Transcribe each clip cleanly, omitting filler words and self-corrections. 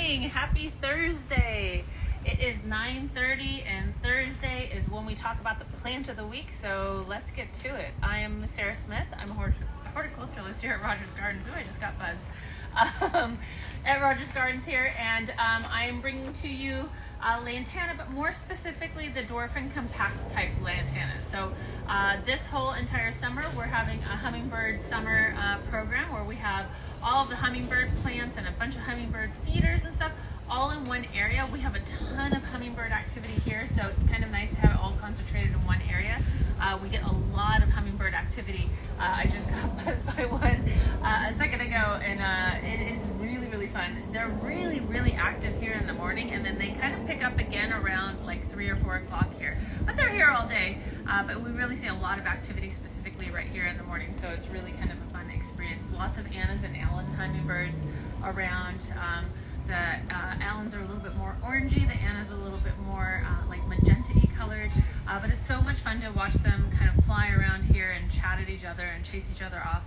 morning. Happy Thursday. It is 9:30 and Thursday is when we talk about the plant of the week, so let's get to it. I am Sarah Smith. I'm a horticulturist here at Rogers Gardens. Ooh, I just got buzzed. At Rogers Gardens here, and I am bringing to you Lantana, but more specifically the dwarf and compact type Lantana. So this whole entire summer we're having a hummingbird summer program where we have all of the hummingbird plants and a bunch of hummingbird feeders and stuff all in one area. We have a ton of hummingbird activity here, so it's kind of nice to have it all concentrated in one area. We get a lot of hummingbird activity. I just got buzzed by one a second ago, and it is really fun. They're really active here in the morning, and then they kind of pick up again around like 3 or 4 o'clock here. But they're here all day, but we really see a lot of activity specifically right here in the morning, so it's really kind of a fun experience. Lots of Annas and Allen hummingbirds around. The Allens are a little bit more orangey, the Annas are a little bit more like magenta-y colored, but it's so much fun to watch them kind of fly around here and chat at each other and chase each other off.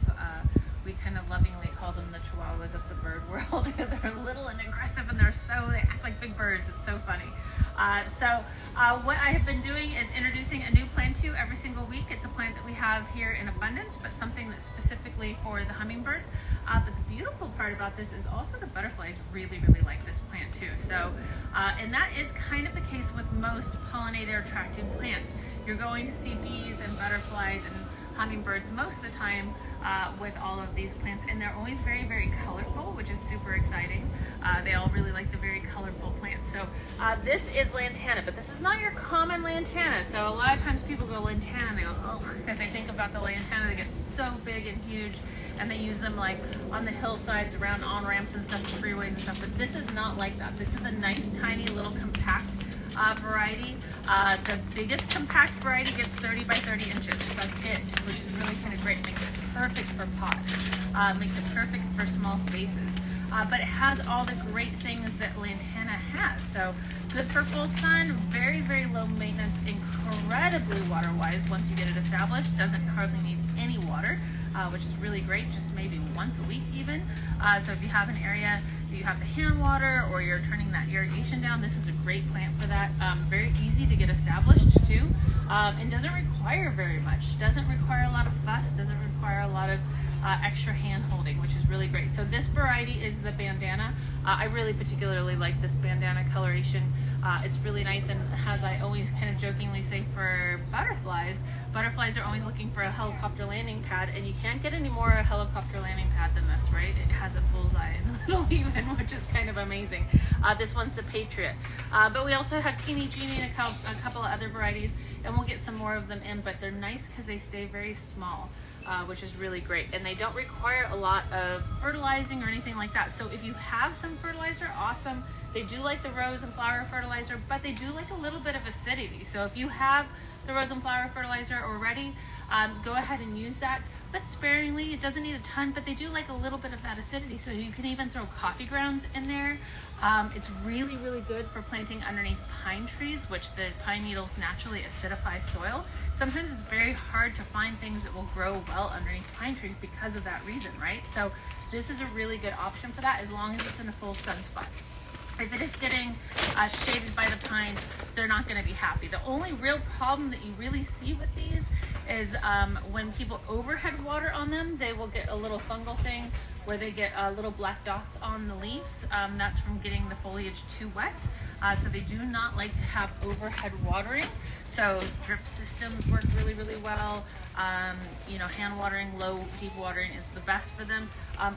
We kind of lovingly call them the chihuahuas of the bird world. They're little and aggressive, and they act like big birds. It's so funny. What I have been doing is introducing a new plant to you every single week. It's a plant that we have here in abundance, but something that's specifically for the hummingbirds. But the beautiful part about this is also the butterflies really like this plant too. So, and that is kind of the case with most pollinator attracting plants. You're going to see bees and butterflies and hummingbirds most of the time with all of these plants, and they're always very colorful, which is super exciting. They all really like the very colorful plants. So this is Lantana, but this is not your common Lantana. So a lot of times people go Lantana and they go, oh, because they think about the Lantana that gets so big and huge, and they use them like on the hillsides around on-ramps and stuff, freeways and stuff, but this is not like that. This is a nice tiny little compact variety. The biggest compact variety gets 30 by 30 inches. That's it, which is really kind of great. Makes it perfect for pots. Makes it perfect for small spaces. But it has all the great things that Lantana has. So good for full sun, very low maintenance, incredibly water-wise once you get it established. Doesn't hardly need any water, which is really great, just maybe once a week even. So if you have an area that you have to hand water or you're turning that irrigation down, this is a great plant for that. Very easy to get established too, and doesn't require very much. Doesn't require a lot of fuss, doesn't require a lot of extra hand holding, which is really great. So this variety is the bandana. I really particularly like this bandana coloration. It's really nice, and as I always kind of jokingly say for butterflies are always looking for a helicopter landing pad, and you can't get any more a helicopter landing pad than this, right? It has a bullseye in the middle even, which is kind of amazing. This one's the Patriot. But we also have Teeny Genie and a couple of other varieties, and we'll get some more of them in, but they're nice because they stay very small. Which is really great, and they don't require a lot of fertilizing or anything like that. So if you have some fertilizer, awesome. They do like the rose and flower fertilizer, but they do like a little bit of acidity. So if you have the rose and flower fertilizer already, go ahead and use that, but sparingly. It doesn't need a ton, but they do like a little bit of that acidity. So you can even throw coffee grounds in there. It's really good for planting underneath pine trees, which the pine needles naturally acidify soil. Sometimes it's very hard to find things that will grow well underneath pine trees because of that reason, right? So this is a really good option for that, as long as it's in a full sun spot. If it is getting shaded by the pines, they're not going to be happy. The only real problem that you really see with these is when people overhead water on them, they will get a little fungal thing where they get little black dots on the leaves. That's from getting the foliage too wet. So they do not like to have overhead watering. So drip systems work really well. Hand watering, low deep watering is the best for them.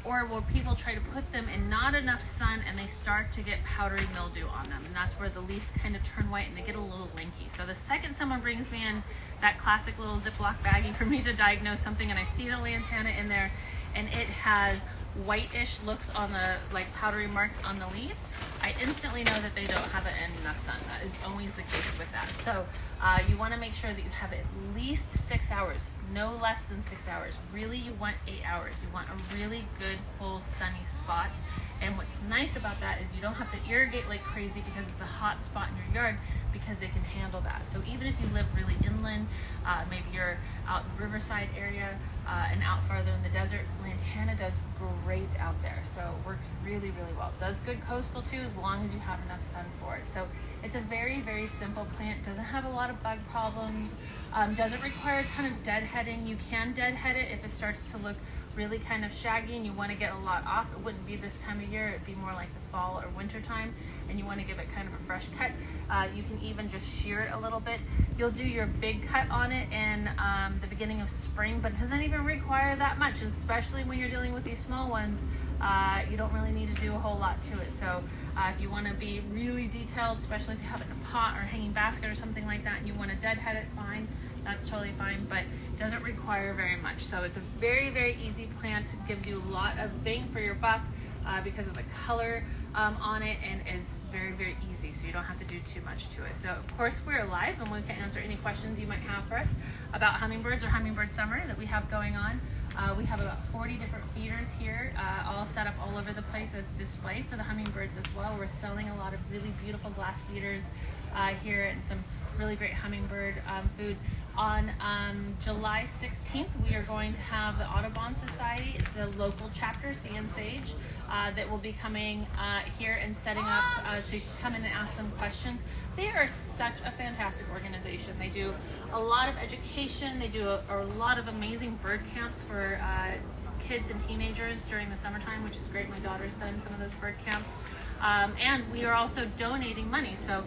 Or where people try to put them in not enough sun and they start to get powdery mildew on them. And that's where the leaves kind of turn white and they get a little linky. So the second someone brings me in that classic little Ziploc baggie for me to diagnose something, and I see the Lantana in there and it has whitish looks on the powdery marks on the leaves, I instantly know that they don't have it in enough sun. That is always the case with that. So you want to make sure that you have at least 6 hours, no less than 6 hours. Really, you want 8 hours. You want a really good, full, sunny spot. And what's nice about that is you don't have to irrigate like crazy because it's a hot spot in your yard, because they can handle that. So even if you live really inland, maybe you're out in the riverside area and out farther in the desert, Lantana does great out there. So it works really, really well. It does good coastal too, as long as you have enough sun for it. So it's a very, very simple plant. Doesn't have a lot of bug problems. Doesn't require a ton of deadheading. You can deadhead it if it starts to look really kind of shaggy and you want to get a lot off. It wouldn't be this time of year. It'd be more like the fall or winter time, and you want to give it kind of a fresh cut. You can even just shear it a little bit. You'll do your big cut on it in the beginning of spring, but it doesn't even require that much, and especially when you're dealing with these small ones, you don't really need to do a whole lot to it. So if you want to be really detailed, especially if you have it in a pot or hanging basket or something like that, and you want to deadhead it, fine. That's totally fine, but it doesn't require very much. So it's a very, very easy plant. It gives you a lot of bang for your buck because of the color on it, and is very, very easy. So you don't have to do too much to it. So of course we're live, and we can answer any questions you might have for us about hummingbirds or hummingbird summer that we have going on. We have about 40 different feeders here, all set up all over the place as display for the hummingbirds as well. We're selling a lot of really beautiful glass feeders here, and some really great hummingbird food. On July 16th, we are going to have the Audubon Society. It's the local chapter, Sea and Sage, that will be coming here and setting up so you can come in and ask them questions. They are such a fantastic organization. They do a lot of education. They do a lot of amazing bird camps for kids and teenagers during the summertime, which is great. My daughter's done some of those bird camps. And we are also donating money. So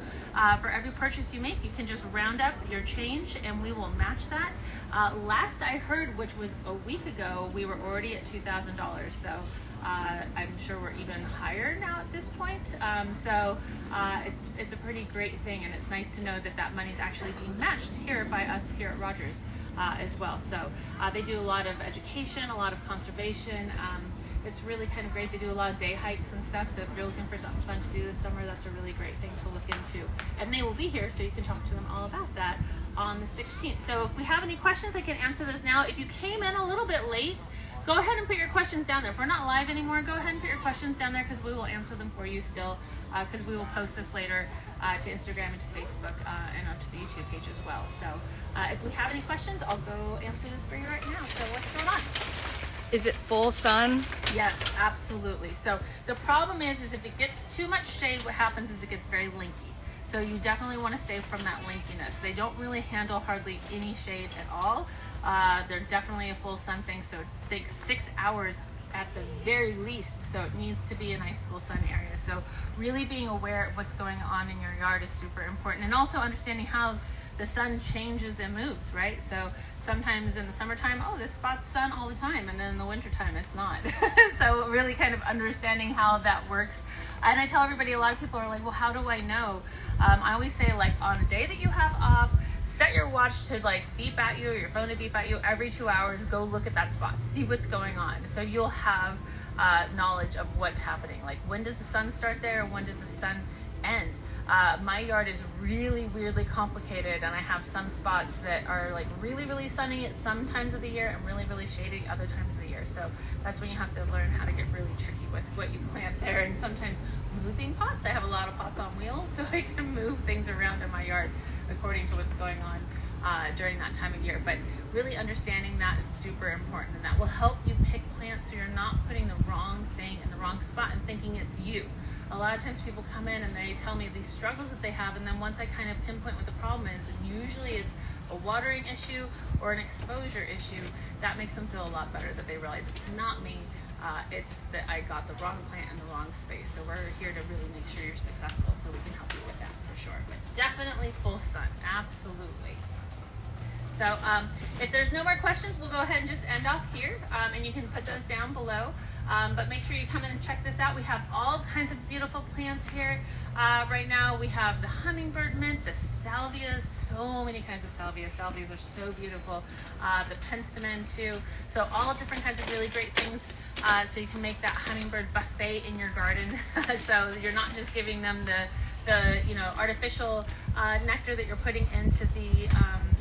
for every purchase you make, you can just round up your change and we will match that. Last I heard, which was a week ago, we were already at $2,000. So I'm sure we're even higher now at this point. It's a pretty great thing, and it's nice to know that that money is actually being matched here by us here at Rogers as well. So they do a lot of education, a lot of conservation. It's really kind of great. They do a lot of day hikes and stuff, so if you're looking for something fun to do this summer, that's a really great thing to look into. And they will be here, so you can talk to them all about that on the 16th. So if we have any questions, I can answer those now. If you came in a little bit late, go ahead and put your questions down there. If we're not live anymore, go ahead and put your questions down there, because we will answer them for you still, because we will post this later to Instagram and to Facebook and onto the YouTube page as well. So if we have any questions, I'll go answer this for you right now. So what's going on? Is it full sun? Yes, absolutely. So the problem is if it gets too much shade, what happens is it gets very linky. So you definitely want to stay from that linkiness. They don't really handle hardly any shade at all. They're definitely a full sun thing, so it takes 6 hours at the very least, so it needs to be a nice full sun area. So really being aware of what's going on in your yard is super important, and also understanding how the sun changes and moves, right? So sometimes in the summertime, oh, this spot's sun all the time, and then in the wintertime it's not. So really kind of understanding how that works. And I tell everybody, a lot of people are like, well, how do I know? I always say, like, on a day that you have off, set your watch to like beep at you, or your phone to beep at you every 2 hours. Go look at that spot, see what's going on, so you'll have knowledge of what's happening. Like, when does the sun start there, when does the sun end? My yard is really weirdly complicated, and I have some spots that are like really, really sunny at some times of the year and really, really shady other times of the year. So that's when you have to learn how to get really tricky with what you plant there, and sometimes moving pots. I have a lot of pots on wheels, so I can move things around in my yard according to what's going on during that time of year. But really understanding that is super important, and that will help you pick plants so you're not putting the wrong thing in the wrong spot and thinking it's you. A lot of times people come in and they tell me these struggles that they have, and then once I kind of pinpoint what the problem is, and usually it's a watering issue or an exposure issue, that makes them feel a lot better, that they realize it's not me, it's that I got the wrong plant in the wrong space. So we're here to really make sure you're successful, so we can help you with that for sure. But definitely full sun, absolutely. So if there's no more questions, we'll go ahead and just end off here, and you can put those down below. But make sure you come in and check this out. We have all kinds of beautiful plants here. Right now we have the hummingbird mint, the salvia, so many kinds of salvia. Salvias are so beautiful. The penstemon too. So all different kinds of really great things, so you can make that hummingbird buffet in your garden. So you're not just giving them the artificial nectar that you're putting into the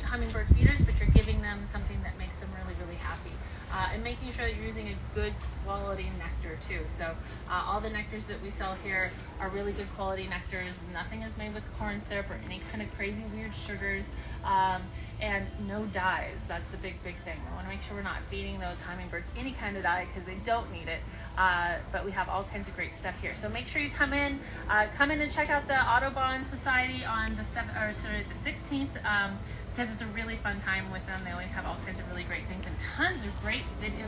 hummingbird feeders, but you're giving them something that makes them really, really happy. And making sure that you're using a good quality nectar too. So all the nectars that we sell here are really good quality nectars. Nothing is made with corn syrup or any kind of crazy weird sugars. and no dyes. That's a big thing. I want to make sure we're not feeding those hummingbirds any kind of dye because they don't need it. But we have all kinds of great stuff here. So make sure you come in and check out the Audubon Society on the 16th. Because it's a really fun time with them. They always have all kinds of really great things and tons of great video,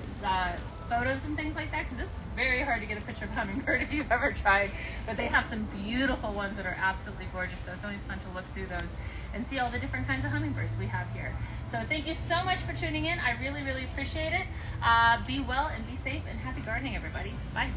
photos and things like that, because it's very hard to get a picture of a hummingbird if you've ever tried. But they have some beautiful ones that are absolutely gorgeous, so it's always fun to look through those and see all the different kinds of hummingbirds we have here. So thank you so much for tuning in. I really appreciate it. Be well and be safe and happy gardening, everybody. Bye.